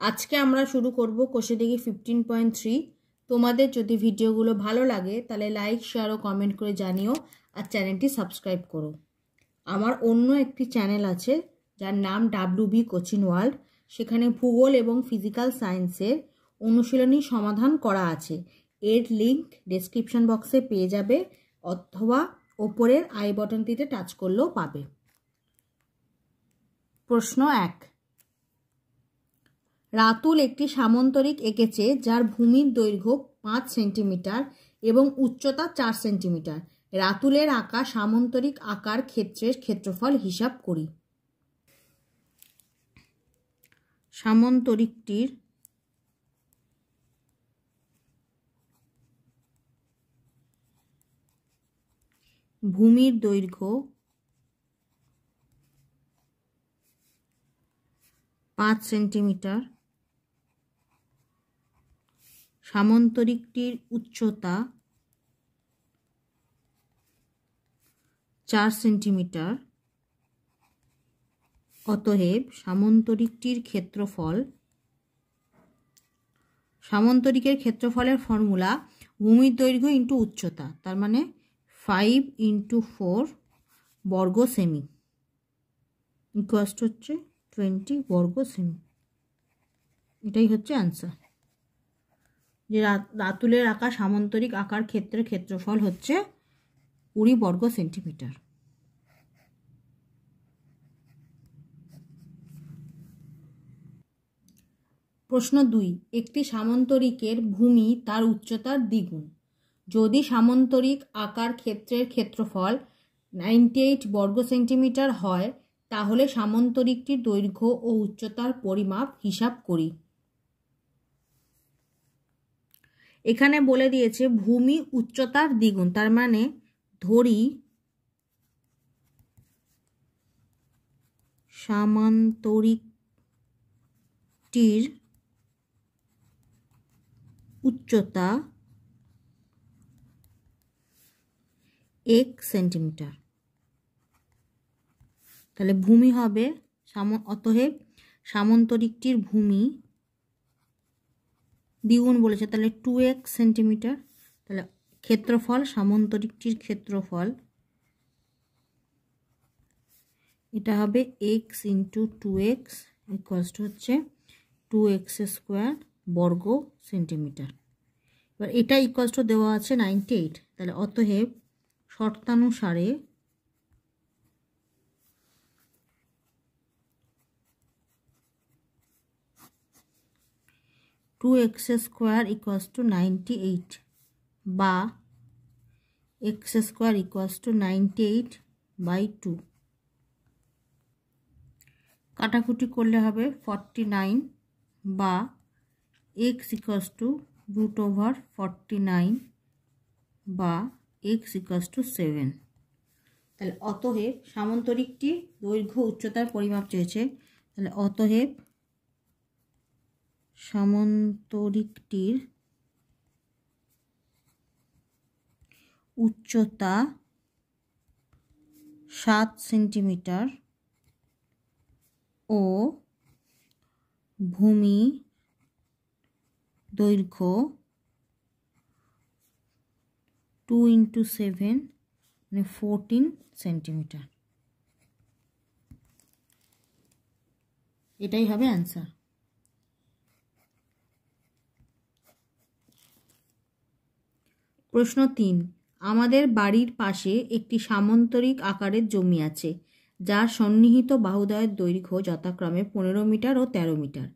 আজকে আমরা শুরু করব কোষাদিঘি 15.3। তোমাদের যদি ভিডিওগুলো ভালো লাগে তাহলে লাইক, শেয়ার ও কমেন্ট করে জানিও, আর চ্যানেলটি সাবস্ক্রাইব করো। আমার অন্য একটি চ্যানেল আছে যার নাম WB কোচিং ওয়ার্ল্ড। সেখানে ভূগোল এবং ফিজিক্যাল সায়েন্সের অনুশীলনী সমাধান করা আছে। এর লিংক ডেসক্রিপশন বক্সে পেয়ে যাবে, অথবা ওপরের আই বাটনটিতে টাচ করলেও পাবে। প্রশ্ন 1। রাতুল একটি সামন্তরিক এঁকেছে যার ভূমির দৈর্ঘ্য 5 সেন্টিমিটার এবং উচ্চতা 4 সেন্টিমিটার। রাতুলের আঁকা সামন্তরিক আকার ক্ষেত্রের ক্ষেত্রফল হিসাব করি। সামন্তরিকটির ভূমির দৈর্ঘ্য 5 সেন্টিমিটার, সামন্তরিকটির উচ্চতা 4 সেন্টিমিটার। অতএব সামন্তরিকটির ক্ষেত্রফল, সামন্তরিকের ক্ষেত্রফলের ফর্মুলা ভূমির দৈর্ঘ্য ইন্টু উচ্চতা, তার মানে 5 × 4 বর্গ সেমি ইকুয়ালস টু হচ্ছে 20 বর্গ সেমি। এটাই হচ্ছে অ্যান্সার, যে রাতুলের আঁকা সামন্তরিক আকার ক্ষেত্রের ক্ষেত্রফল হচ্ছে 20 বর্গ সেন্টিমিটার। প্রশ্ন 2। একটি সামন্তরিকের ভূমি তার উচ্চতার দ্বিগুণ। যদি সামন্তরিক আকার ক্ষেত্রের ক্ষেত্রফল 98 বর্গ সেন্টিমিটার হয়, তাহলে সামন্তরিকটির দৈর্ঘ্য ও উচ্চতার পরিমাপ হিসাব করি। এখানে বলে দিয়েছে ভূমি উচ্চতার দ্বিগুণ, তার মানে ধরি সামান্তরিকটির উচ্চতা 1 সেন্টিমিটার। তাহলে ভূমি হবে, অতএব সামন্তরিকটির ভূমি দ্বিগুণ বলেছে, তাহলে 2x সেন্টিমিটার। তাহলে ক্ষেত্রফল, সামন্তরিকটির ক্ষেত্রফল এটা হবে x × 2x ইকুয়ালস টু হচ্ছে 2x² বর্গ সেন্টিমিটার। এবার এটা ইকুয়ালস টু দেওয়া আছে 98। তাহলে অতএব শর্তানুসারে (2x² = 98) বা x² = 98/2। কাটাকুটি করলে হবে 49, বা x = √49 বা x = 7। তাহলে অতএব সামন্তরিকটি দৈর্ঘ্য উচ্চতার পরিমাপ চেয়েছে। তাহলে অতএব সামন্তরিকটির উচ্চতা 7 সেন্টিমিটার ও ভূমি দৈর্ঘ্য 2 × 7 মানে 14 সেন্টিমিটার। এটাই হবে অ্যান্সার। প্রশ্ন 3। আমাদের বাড়ির পাশে একটি সামন্তরিক আকারের জমি আছে যার সন্নিহিত বাহুদ্বয়ের দৈর্ঘ্য যথাক্রমে 15 মিটার ও 13 মিটার।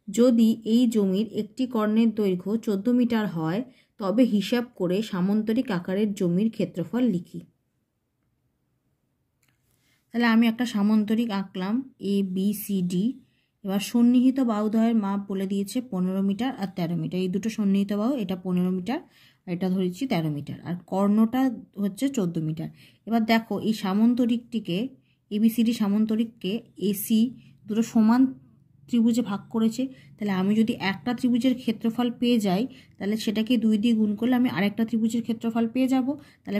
যদি এই জমির একটি কর্ণের দৈর্ঘ্য 14 মিটার হয়, তবে হিসাব করে সামন্তরিক আকারের জমির ক্ষেত্রফল লিখি। তাহলে আমি একটা সামন্তরিক আঁকলাম ABCD। এবার সন্নিহিত বাহুদ্বয়ের মাপ বলে দিয়েছে 15 মিটার আর 13 মিটার। এই দুটো সন্নিহিত বাহু, এটা 15 মিটার আর এটা ধরেছি 13 মিটার, আর কর্ণটা হচ্ছে 14 মিটার। এবার দেখো এই সামন্তরিকটিকে, ABCD সামন্তরিককে AC দুটো সমান ত্রিভুজে ভাগ করেছে। তাহলে আমি যদি একটা ত্রিভুজের ক্ষেত্রফল পেয়ে যাই, তাহলে সেটাকে 2 দিয়ে গুণ করলে আমি আরেকটা ত্রিভুজের ক্ষেত্রফল পেয়ে যাব। তাহলে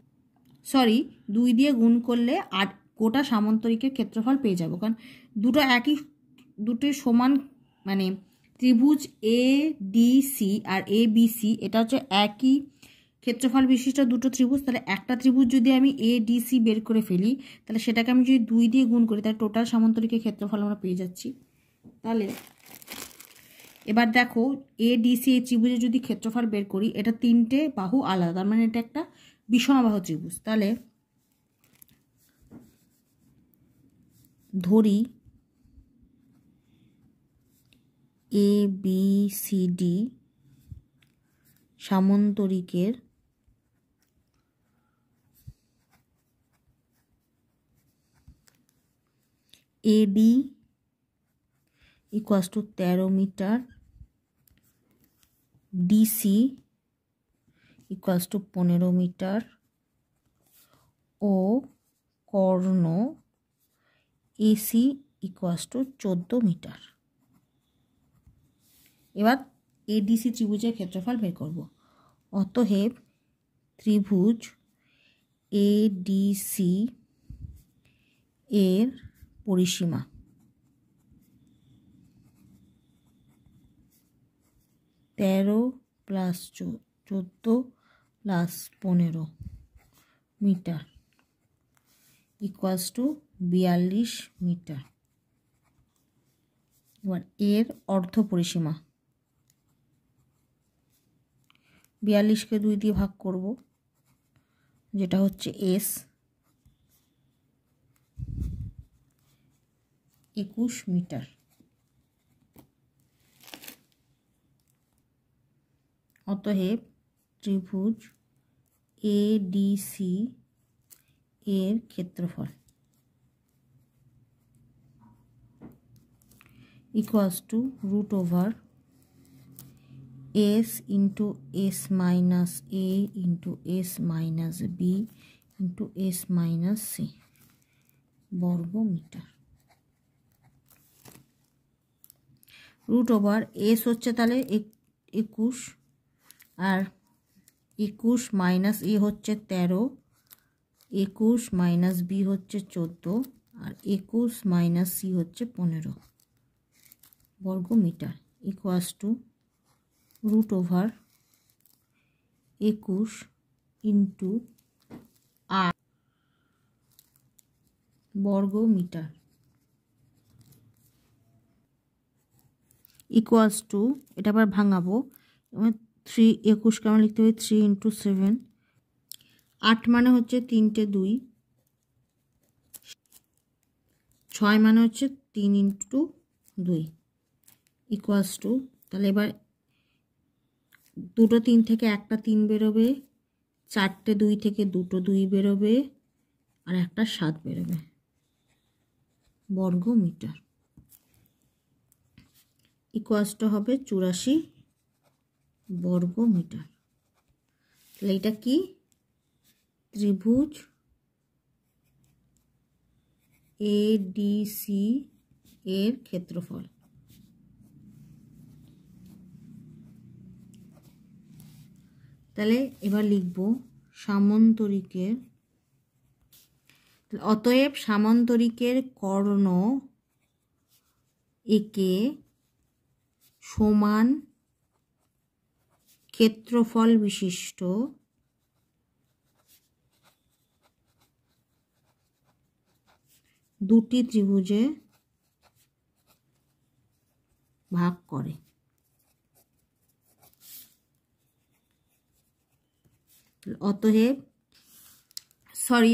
2 দিয়ে গুণ করলে আর গোটা সামন্তরিকের ক্ষেত্রফল পেয়ে যাব, কারণ দুটো সমান, মানে ত্রিভুজ এ ডি সি আর এ বি সি এটা হচ্ছে একই ক্ষেত্রফল বিশিষ্ট দুটো ত্রিভুজ। তাহলে একটা ত্রিভুজ যদি আমি এ ডি সি বের করে ফেলি, তাহলে সেটাকে আমি যদি 2 দিয়ে গুণ করি, তাহলে টোটাল সামান্তরিকের ক্ষেত্রফল আমরা পেয়ে যাচ্ছি। তাহলে এবার দেখো এ ডি সি এই ত্রিভুজের যদি ক্ষেত্রফল বের করি, এটা 3টে বাহু আলাদা, তার মানে এটা একটা বিষমবাহু ত্রিভুজ। তাহলে ধরি এ বি সি ডি সামান্তরিকের A B equals to 13 metre, DC equals to 15 metre ও কর্ণ এসি ইকুয়ালস টু 14 মিটার। এবার এডিসি ত্রিভুজের ক্ষেত্রফল বের করব। অতএব ত্রিভুজ এডিসি এর পরিসীমা তেরো plus 14 plus 15 metre equals to 42 metre. এবার এর অর্ধ পরিসীমা 42কে 2 দিয়ে ভাগ করব, যেটা হচ্ছে এস, 21 মিটার। অতএব ত্রিভুজ এডিসি এর ক্ষেত্রফল equals to root over s into s minus a into s minus b into s minus c বর্গ মিটার। রুট ওভার এস হচ্ছে তাহলে 21 আর 21 মাইনাস এ হচ্ছে 13, 21 মাইনাস বি হচ্ছে 14 আর 21 মাইনাস সি হচ্ছে 15 বর্গ metre equals to root over 21 into 8 বর্গ metre equals two, এটা আবার ভাঙাবো, 21কে আমরা লিখতে হবে 3 ইন্টু 7, 8 মানে হচ্ছে 3টে 2, 6 মানে হচ্ছে 3 ইন্টু 2 ইকুয়ালস টু, তাহলে এবার দুটো 3 থেকে একটা 3 বেরোবে, 4টে 2 থেকে দুটো 2 বেরোবে আর একটা 7 বেরোবে বর্গ মিটার ইকুয়ালসটা হবে 84 বর্গ মিটার। তাহলে এটা কি? ত্রিভুজ এডিসি এর ক্ষেত্রফল। তাহলে এবার লিখব সামান্তরিকের, অতএব সামান্তরিকের কর্ণ একে সমান ক্ষেত্রফল বিশিষ্ট দুটি ত্রিভুজে ভাগ করে। অতএব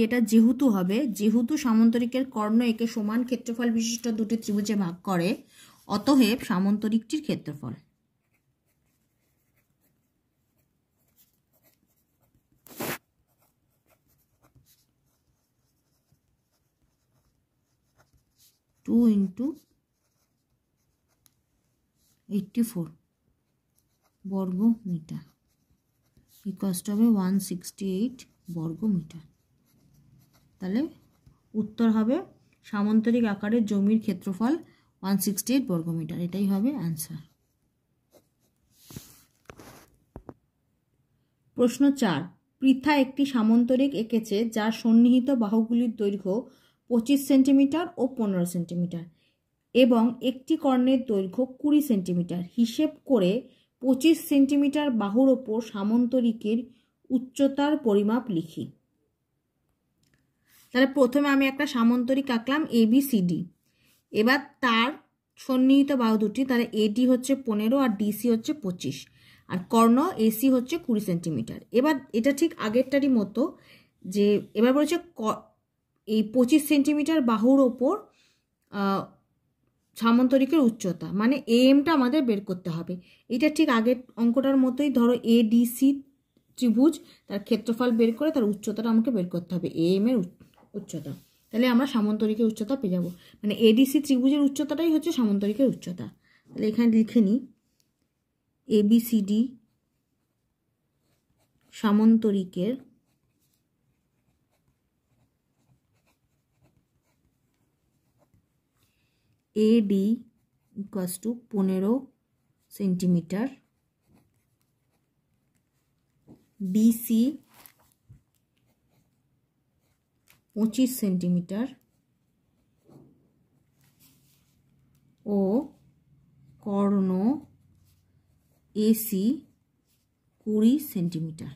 এটা যেহেতু হবে, যেহেতু সামান্তরিকের কর্ণ একে সমান ক্ষেত্রফল বিশিষ্ট দুটি ত্রিভুজে ভাগ করে, অতএব সামান্তরিকটির ক্ষেত্রফল টু ইন্টু 84 বর্গ মিটার ইকুয়ালস হবে 168 বর্গ মিটার। তাহলে উত্তর হবে সামান্তরিক আকারের জমির ক্ষেত্রফল 168 বর্গ মিটার, এটাই হবে অ্যান্সার। প্রশ্ন 4, পৃথা একটি সামান্তরিক এঁকেছে যার সন্নিহিত বাহুগুলির দৈর্ঘ্য 25 সেন্টিমিটার ও 15 সেন্টিমিটার। এবং একটি কর্ণের দৈর্ঘ্য 20 সেন্টিমিটার। হিসেব করে 25 সেন্টিমিটার বাহুর ওপর সামন্তরিকের উচ্চতার পরিমাপ লিখি। তাহলে প্রথমে আমি একটা সামন্তরিক আঁকলাম ABCD। এবার তার সন্নিহিত বাহু দুটি, তাহলে AD হচ্ছে 15 আর DC হচ্ছে 25, আর কর্ণ AC হচ্ছে 20 সেন্টিমিটার। এবার এটা ঠিক আগেরটারই মতো, যে এবার বলছে এই 25 সেন্টিমিটার বাহুর ওপর সামন্তরিকের উচ্চতা, মানে AM-টা আমাদের বের করতে হবে। এটা ঠিক আগের অঙ্কটার মতোই, ধরো ADC ত্রিভুজ, তার ক্ষেত্রফল বের করে তার উচ্চতাটা আমাকে বের করতে হবে, AM এর উচ্চতা। তাহলে আমরা সামন্তরিকের উচ্চতা পেয়ে যাব, মানে ADC ত্রিভুজের উচ্চতাটাই হচ্ছে সামন্তরিকের উচ্চতা। তাহলে এখানে লিখে নিই ABCD সামন্তরিকের AD equals to 15 centimetre, DC 25 centimetre ও কর্ণ AC 20 সেন্টিমিটার।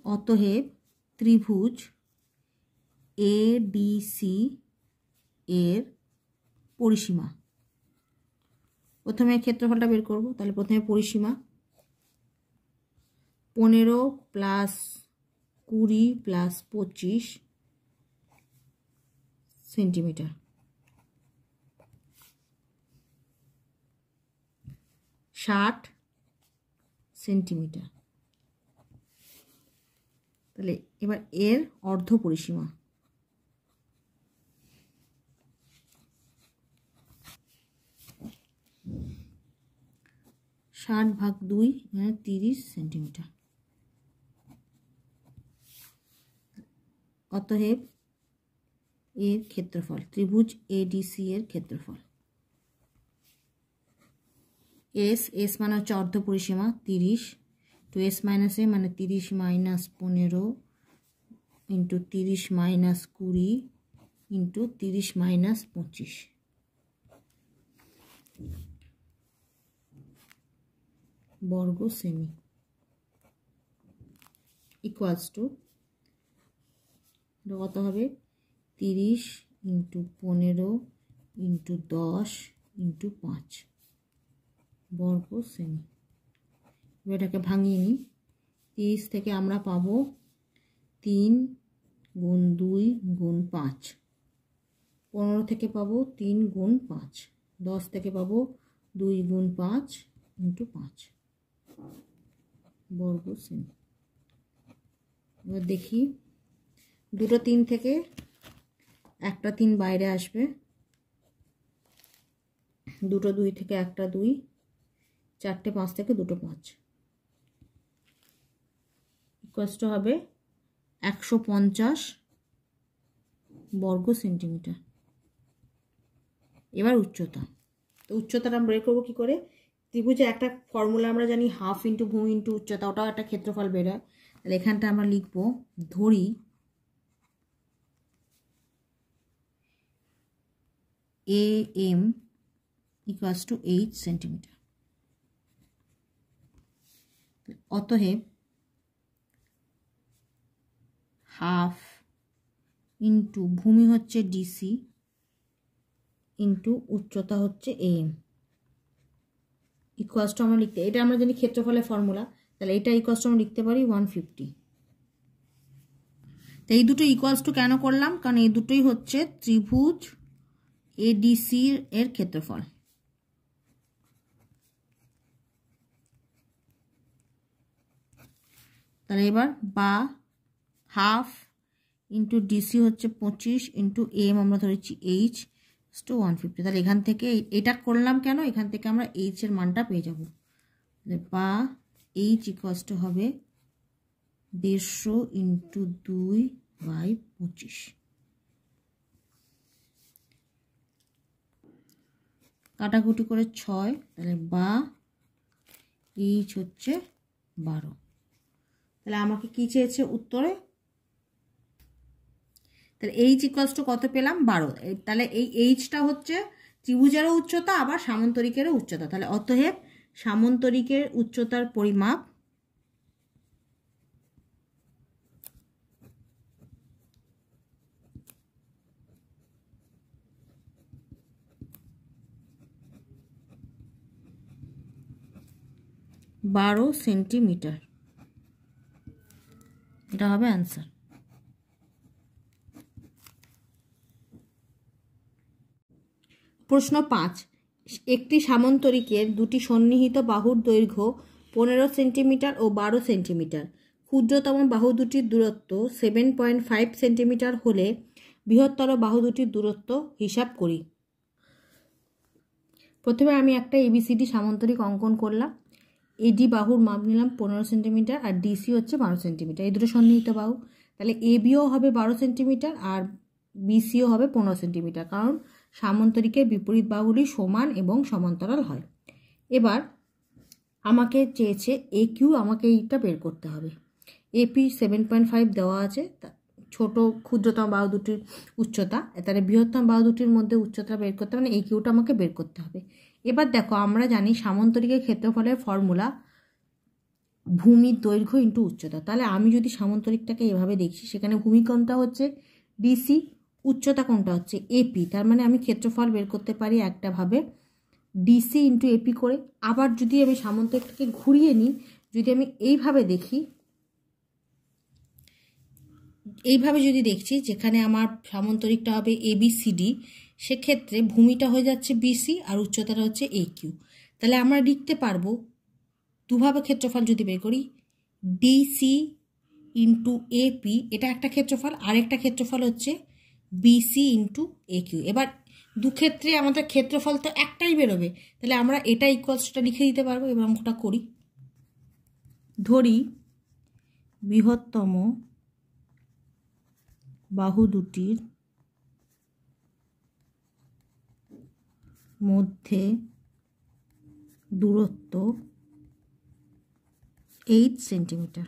অতএব ত্রিভুজ ADC এর পরিসীমা, প্রথমে ক্ষেত্রফলটা বের করব। তাহলে প্রথমে পরিসীমা 15 প্লাস 20 প্লাস 25 সেন্টিমিটার, 60 সেন্টিমিটার। তাহলে এবার এর অর্ধ পরিসীমা, ষাট ভাগ 2 মানে 30 সেন্টিমিটার। অতএব এর ক্ষেত্রফল, ত্রিভুজ ADC এর ক্ষেত্রফল, S মানে হচ্ছে অর্ধ পরিসীমা 30, টু S মাইনাস A মানে 30 minus 15 into 30 minus 20 into 30 minus 25 বর্গ সেমি, ইকুয়ালস টু কত হবে 30 ইন্টু 15 ইন্টু 10 ইন্টু 5 বর্গ সেমি। এটাকে ভাঙিয়ে নিই, 30 থেকে আমরা পাবো 3 গুণ 2 গুণ 5, 15 থেকে পাবো 3 গুণ 5, 10 থেকে পাবো 2 গুণ 5 ইন্টু 5 বর্গ সেমি। এবার দেখি দুটো 3 থেকে একটা 3 বাইরে আসবে, দুটো 2 থেকে একটা 2, চারটে 5 থেকে দুটো 5, ইকুয়ালস টু হবে 150 বর্গ সেন্টিমিটার। এবার উচ্চতা, তো উচ্চতাটা আমরা বের করবো কী করে? ত্রিভুজে একটা ফর্মুলা আমরা জানি, হাফ ইন্টু ভূমি ইন্টু উচ্চতা, ওটাও একটা ক্ষেত্রফল বেরোয়। তাহলে এখানটা আমরা লিখব, ধরি AM ইকুয়ালস টু 8 সেন্টিমিটার। অতএব হাফ ইন্টু ভূমি হচ্ছে DC ইন্টু উচ্চতা হচ্ছে AM ইকুয়ালস টু, আমরা লিখতে, এটা আমরা জানি ক্ষেত্রফলের ফর্মুলা, তাহলে এটা ইকুয়ালস টু আমরা লিখতে পারি 150। তো এই দুটো ইকুয়ালস টু কেন করলাম? কারণ এই দুটোই হচ্ছে ত্রিভুজ ADC এর ক্ষেত্রফল। তাহলে এবার বা হাফ ইন্টু DC হচ্ছে 25 ইন্টু AM আমরা ধরেছি H টু 150। তাহলে এখান থেকে এটা করলাম কেন? এখান থেকে আমরা H এর মানটা পেয়ে যাব, বা H ইকুয়ালস টু হবে 150 ইন্টু 2/25। কাটাকুটি করে 6, তাহলে বা H হচ্ছে 12। তাহলে আমাকে কি চেয়েছে উত্তরে? তাহলে এইচ ইকুয়ালস টু কত পেলাম 12। তাহলে এই এইচটা হচ্ছে ত্রিভুজেরও উচ্চতা আবার সামন্তরিকেরও উচ্চতা। তাহলে অতএব সামন্তরিকের উচ্চতার পরিমাপ বারো সেন্টিমিটার। এটা হবে অ্যান্সার। প্রশ্ন 5, একটি সামন্তরিকের দুটি সন্নিহিত বাহুর দৈর্ঘ্য 15 সেন্টিমিটার ও 12 সেন্টিমিটার। ক্ষুদ্রতম বাহু দুটির দূরত্ব 7.5 সেন্টিমিটার হলে বৃহত্তর বাহু দুটির দূরত্ব হিসাব করি। প্রথমে আমি একটা এবিসিডি সামন্তরিক অঙ্কন করলাম। এডি বাহুর মাপ নিলাম 15 সেন্টিমিটার আর ডিসি হচ্ছে 12 সেন্টিমিটার। এই দুটো সন্নিহিত বাহু, তাহলে এবিও হবে 12 সেন্টিমিটার আর বিসিও হবে 15 সেন্টিমিটার, কারণ সামন্তরিকের বিপরীত বাহুগুলি সমান এবং সমান্তরাল হয়। এবার আমাকে চেয়েছে এ কিউ, আমাকে এইটা বের করতে হবে। এপি 7.5 দেওয়া আছে, ছোট ক্ষুদ্রতম বাহু দুটির উচ্চতা, তাহলে বৃহত্তম বাহু দুটির মধ্যে উচ্চতা বের করতে মানে এই কিউটা আমাকে বের করতে হবে। এবার দেখো, আমরা জানি সামন্তরিকের ক্ষেত্রফলের ফর্মুলা ভূমির দৈর্ঘ্য ইন্টু উচ্চতা। তাহলে আমি যদি সামন্তরিকটাকে এভাবে দেখছি, সেখানে ভূমি কোণটা হচ্ছে ডিসি, উচ্চতা কোণটা হচ্ছে এপি, তার মানে আমি ক্ষেত্রফল বের করতে পারি একটা ভাবে ডিসি ইন্টু এপি করে। আবার যদি আমি সামন্তরিকটাকে ঘুরিয়ে নিই, যদি আমি এইভাবে দেখি, এইভাবে যদি দেখছি যেখানে আমার সামন্তরিকটা হবে এবিসিডি, সেক্ষেত্রে ভূমিটা হয়ে যাচ্ছে বিসি আর উচ্চতাটা হচ্ছে এ কিউ। তাহলে আমরা লিখতে পারবো দুভাবে ক্ষেত্রফল যদি বের করি, ডিসি ইন্টু এপি, এটা একটা ক্ষেত্রফল, আরেকটা ক্ষেত্রফল হচ্ছে বিসি ইন্টু এ কিউ। এবার দুক্ষেত্রে আমাদের ক্ষেত্রফল তো একটাই বেরোবে, তাহলে আমরা এটা ইকুয়ালসটা লিখে দিতে পারবো। এবার অঙ্কটা করি। ধরি বৃহত্তম বাহু দুটির মধ্যে দূরত্ব 8 সেন্টিমিটার।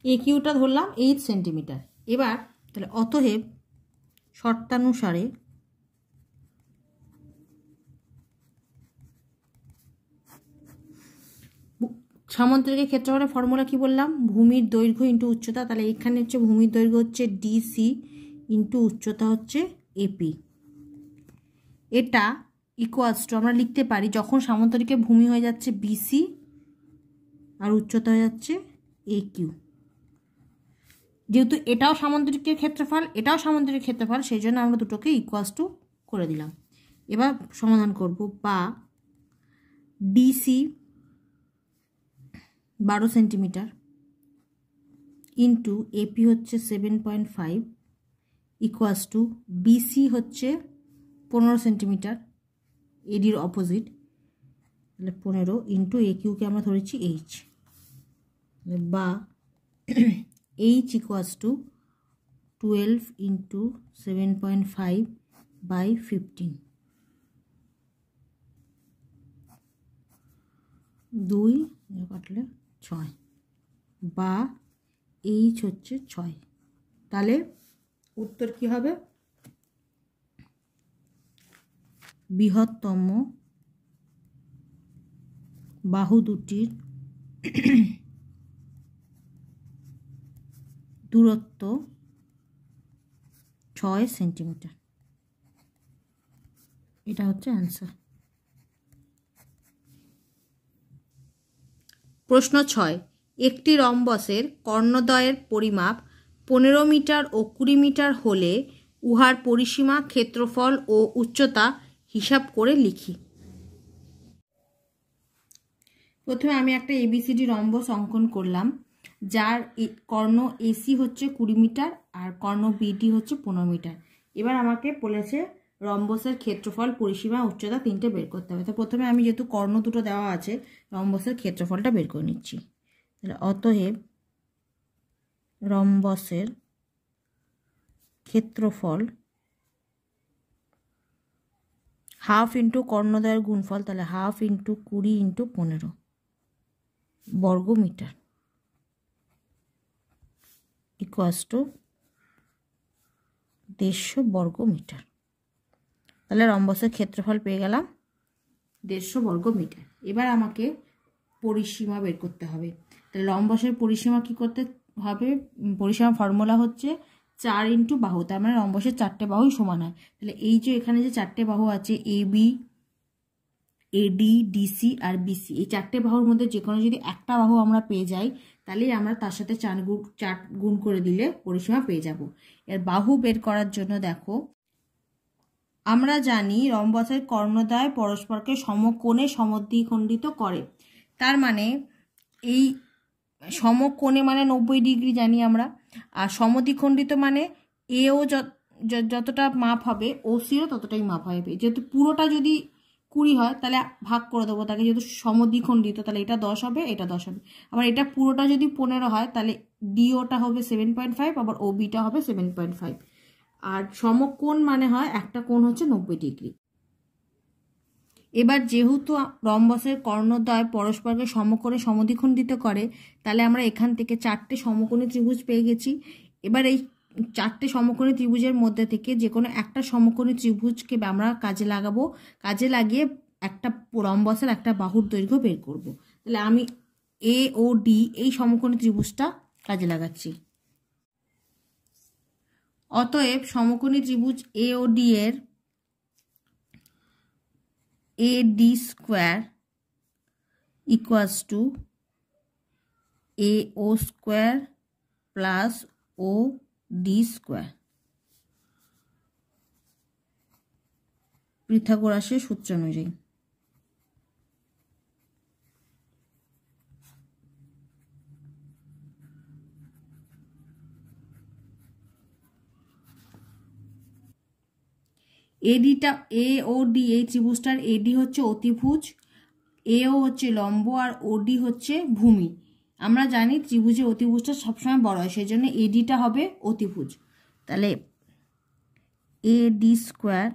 এ কিউটা ধরলাম 8 সেন্টিমিটার। এবার তাহলে অতএব শর্তানুসারে সামন্তরিকের ক্ষেত্রফলের ফর্মুলা কি বললাম, ভূমির দৈর্ঘ্য ইন্টু উচ্চতা। তাহলে এখানে হচ্ছে ভূমির দৈর্ঘ্য হচ্ছে ডিসি ইন্টু উচ্চতা হচ্ছে এপি। এটা ইকুয়ালস টু আমরা লিখতে পারি, যখন সামন্তরিকের ভূমি হয়ে যাচ্ছে বিসি আর উচ্চতা হয়ে যাচ্ছে এ কিউ, যেহেতু এটাও সামন্তরিকের ক্ষেত্রফল এটাও সামন্তরিকের ক্ষেত্রফল, সেই জন্য আমরা দুটোকে ইকুয়ালস টু করে দিলাম। এবার সমাধান করব, বা ডিসি 12 সেন্টিমিটার ইন্টু এপি হচ্ছে 7.5 ইকুয়ালস টু বিসি হচ্ছে 15 সেন্টিমিটার, এডির অপোজিট, তাহলে 15 ইন্টু এ কিউকে আমরা ধরেছি এইচ, বা h equals to 12 into 7.5 by 15, 2 কাটলে 6, বা এইচ হচ্ছে 6। তাহলে উত্তর কি হবে, বৃহত্তম বাহু দুটির দূরত্ব 6 সেন্টিমিটার। এটা হচ্ছে অ্যান্সার। প্রশ্ন 6, একটি রম্বসের কর্ণদ্বয়ের পরিমাপ 15 মিটার ও 20 মিটার হলে উহার পরিসীমা, ক্ষেত্রফল ও উচ্চতা হিসাব করে লিখি। প্রথমে আমি একটা এবিসিডি রম্বস অঙ্কন করলাম, যার কর্ণ এসি হচ্ছে 20 মিটার আর কর্ণ বিডি হচ্ছে 15 মিটার। এবার আমাকে বলেছে রম্বসের ক্ষেত্রফল, পরিসীমা, উচ্চতা তিনটে বের করতে হবে। তো প্রথমে আমি যেহেতু কর্ণ দুটো দেওয়া আছে, রম্বসের ক্ষেত্রফলটা বের করে নিচ্ছি। তাহলে অতএব রম্বসের ক্ষেত্রফল হাফ ইন্টু কর্ণদ্বয়ের গুণফল, তাহলে হাফ ইন্টু 20 ইন্টু 15 বর্গ মিটার। ইকুয়ালস টু 150 বর্গ মিটার। তাহলে রম্বসের ক্ষেত্রফল পেয়ে গেলাম 150 বর্গ মিটার। এবার আমাকে পরিসীমা বের করতে হবে। তাহলে রম্বসের পরিসীমা কি করতে হবে? পরিসীমা ফর্মুলা হচ্ছে 4 ইন্টু বাহু, তার মানে রম্বসের 4টে বাহুই সমান হয়। তাহলে এই যে এখানে যে 4টে বাহু আছে এবি, এডি, ডিসি আর বিসি, এই 4টে বাহুর মধ্যে যে কোনো যদি একটা বাহু আমরা পেয়ে যাই তাহলেই আমরা তার সাথে 4 গুণ করে দিলে পরিসীমা পেয়ে যাব। এর বাহু বের করার জন্য দেখো, আমরা জানি রম্বসের কর্ণদ্বয় পরস্পরকে সমকোণে সমদ্বিখণ্ডিত করে। তার মানে এই সমকোণে মানে 90 ডিগ্রি জানি আমরা, আর সমদ্বিখণ্ডিত মানে এও যতটা মাপ হবে ও সিও ততটাই মাপ হবে। যেহেতু পুরোটা যদি 20 হয় তাহলে ভাগ করে দেবো তাকে, যেহেতু সমদ্বিখণ্ডিত তাহলে এটা 10 হবে, এটা 10 হবে। আবার এটা পুরোটা যদি 15 হয় তাহলে ডিওটা হবে 7.5, আবার ওবিটা হবে 7.5। আর সমকোণ মানে হয় একটা কোণ হচ্ছে 90 ডিগ্রি। এবার যেহেতু রম্বসের কর্ণদ্বয় পরস্পরকে সমকোণে সমদ্বিখণ্ডিত করে, তাহলে আমরা এখান থেকে 4টে সমকোণী ত্রিভুজ পেয়ে গেছি। এবার এই 4টে সমকোণী ত্রিভুজের মধ্যে থেকে যে কোনো একটা সমকোণী ত্রিভুজকে আমরা কাজে লাগাবো, কাজে লাগিয়ে একটা রম্বসের একটা বাহুর দৈর্ঘ্য বের করব। তাহলে আমি এ ও ডি এই সমকোণী ত্রিভুজটা কাজে লাগাচ্ছি। অতএব সমকোণী ত্রিভুজ এ ও ডি এর AD square equals to AO square plus OD square, পিথাগোরাসের সূত্র অনুযায়ী। এডিটা এ ও ডি, এই ত্রিভুজটার এডি হচ্ছে অতিভুজ, এও হচ্ছে লম্ব আর ওডি হচ্ছে ভূমি। আমরা জানি ত্রিভুজের অতিভুজটা সবসময় বড় হয়, সেই জন্য এডিটা হবে অতিভুজ। তাহলে এডি স্কোয়ার,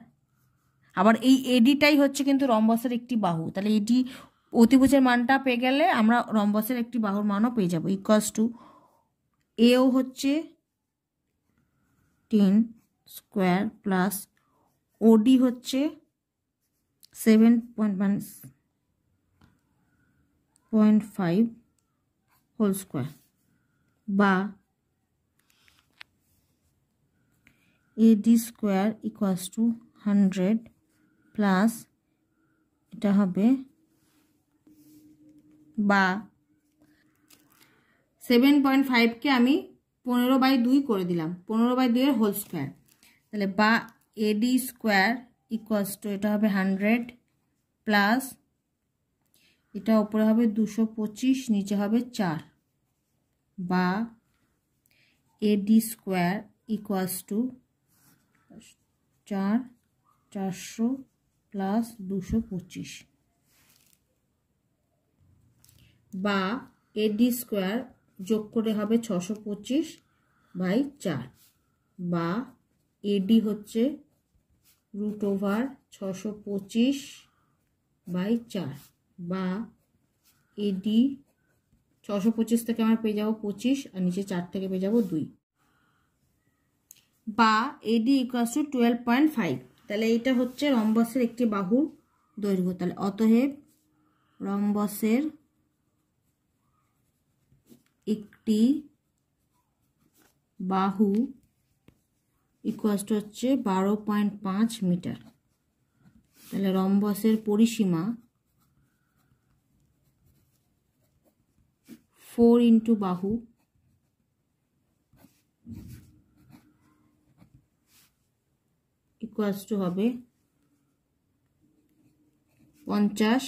আবার এই এডিটাই হচ্ছে কিন্তু রম্বসের একটি বাহু। তাহলে এডি অতিভুজের মানটা পেয়ে গেলে আমরা রম্বসের একটি বাহুর মানও পেয়ে যাব। ইকুয়ালস টু এও হচ্ছে 10 স্কোয়ার প্লাস ওডি হচ্ছে 7.5 হোল স্কোয়ার, বা এডি স্কোয়ার ইকুয়ালস টু 100 প্লাস এটা হবে, বা 7.5কে আমি 15/2 করে দিলাম, 15/2 এর হোল স্কোয়ার। তাহলে বা এডি স্কোয়ার ইকুয়ালস টু এটা হবে 100 প্লাস এটা উপরে হবে 225, নিচে হবে 4, বা এডি স্কোয়ার ইকুয়ালস টু 400 প্লাস 225, বা এডি স্কোয়ার যোগ করে হবে 625/4, বা এডি হচ্ছে √625/4, বা এডি 625 থেকে আমরা পেয়ে যাবো 25 আর নিচে 4 থেকে পেয়ে যাবো 2, বা এডি ইকুয়ালস টু 12.5। তাহলে এইটা হচ্ছে রম্বসের একটি বাহুর দৈর্ঘ্য। তাহলে অতএব রম্বসের একটি বাহু ইকুয়ালস টু হচ্ছে 12.5 মিটার। তাহলে রম্বসের পরিসীমা 4 ইন্টু বাহু ইকুয়ালস টু হবে 50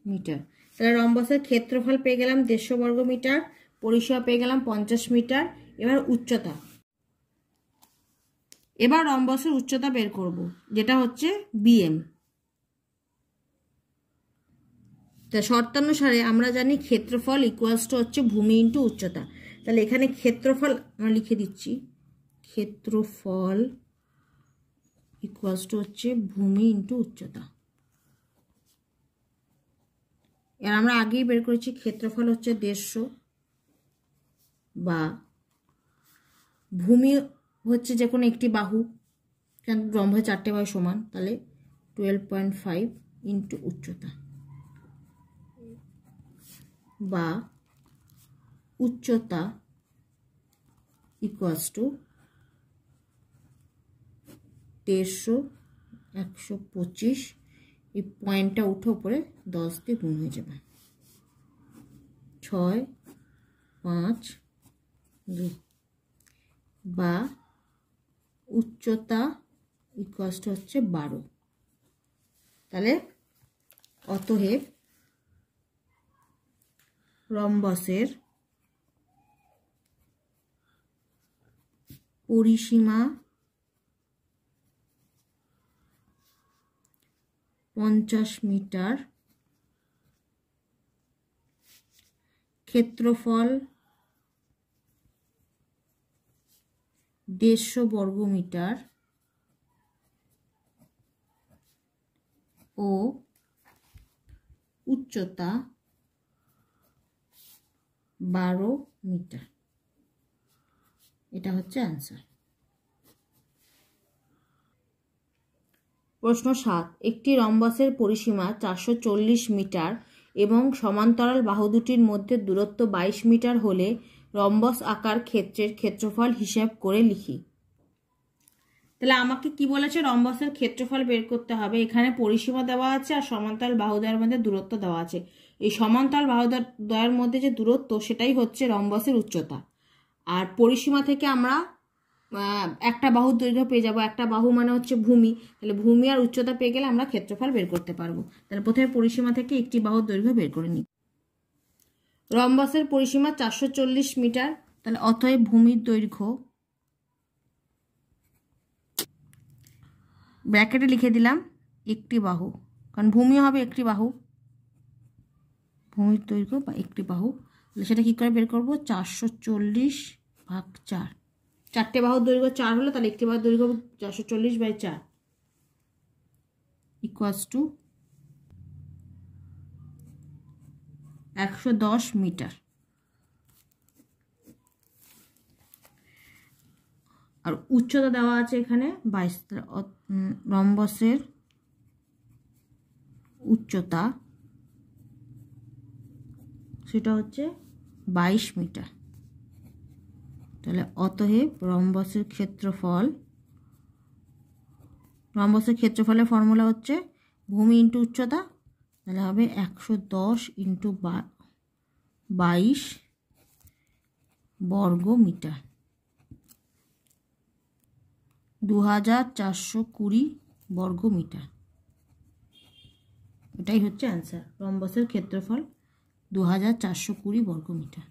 মিটার। তাহলে রম্বসের ক্ষেত্রফল পেয়ে গেলাম 150 বর্গ মিটার, পরিসীমা পেয়ে গেলাম 50 মিটার। এবার উচ্চতা, এবার রম্বসের উচ্চতা বের করব, যেটা হচ্ছে বিএম। তা শর্তানুসারে আমরা জানি ক্ষেত্রফল ইকুয়ালস টু হচ্ছে ভূমি ইন্টু উচ্চতা। তাহলে এখানে ক্ষেত্রফল আমরা লিখে দিচ্ছি, ক্ষেত্রফল ইকুয়ালস টু হচ্ছে ভূমি ইন্টু উচ্চতা। এর আমরা আগেই বের করেছি ক্ষেত্রফল হচ্ছে 150, বা ভূমি হচ্ছে যে কোনো একটি বাহু, কারণ রম্বসের 4টে বাহু সমান, তাহলে 12.5 ইন্টু উচ্চতা, বা উচ্চতা ইকুয়ালস টু 150, 125, এই পয়েন্টটা উঠে উপরে 10 দিয়ে গুণ হয়ে যাবে, 6, 5, 2, বা উচ্চতা ইকুয়ালস টু হচ্ছে 12। তাহলে অতএব রম্বসের পরিসীমা 50 মিটার, ক্ষেত্রফল 150 বর্গমিটার ও উচ্চতা 12 মিটার। এটা হচ্ছে অ্যান্সার। প্রশ্ন 7, একটি রম্বসের পরিসীমা 440 মিটার এবং সমান্তরাল বাহু দুটির মধ্যে দূরত্ব 22 মিটার হলে রম্বস আকার ক্ষেত্রের ক্ষেত্রফল হিসাব করে লিখি। তাহলে আমাকে কি বলেছে, রম্বসের ক্ষেত্রফল বের করতে হবে। এখানে পরিসীমা দেওয়া আছে আর সমান্তরাল বাহুদ্বয়ের মধ্যে দূরত্ব দেওয়া আছে। এই সমান্তরাল বাহুদ্বয়ের মধ্যে যে দূরত্ব সেটাই হচ্ছে রম্বসের উচ্চতা। আর পরিসীমা থেকে আমরা একটা বাহুর দৈর্ঘ্য পেয়ে যাব, একটা বাহু মানে হচ্ছে ভূমি, তাহলে ভূমি আর উচ্চতা পেয়ে গেলে আমরা ক্ষেত্রফল বের করতে পারবো। তাহলে প্রথমে পরিসীমা থেকে একটি বাহুর দৈর্ঘ্য বের করে নিই। রম্বসের পরিসীমা 440 মিটার, তাহলে অতএব ভূমির দৈর্ঘ্য, ব্র্যাকেটে লিখে দিলাম একটি বাহু, কারণ ভূমি হবে একটি বাহু, ভূমির দৈর্ঘ্য বা একটি বাহু, তাহলে সেটা কী করে বের করবো, 440 ভাগ 4, 4টে বাহুর দৈর্ঘ্য 4 হলো, তাহলে একটি বাহুর দৈর্ঘ্য 440/4 ইকুয়ালস টু 110 মিটার। আর উচ্চতা দেওয়া আছে এখানে 22, রম্বসের উচ্চতা সেটা হচ্ছে 22 মিটার। তাহলে অতএব রম্বসের ক্ষেত্রফলের ফর্মুলা হচ্ছে ভূমি ইন্টু উচ্চতা, তাহলে হবে 110 ইন্টু 22 বর্গ মিটার, 2420 বর্গ মিটার। এটাই হচ্ছে অ্যান্সার। রম্বসের ক্ষেত্রফল 2420 বর্গ মিটার।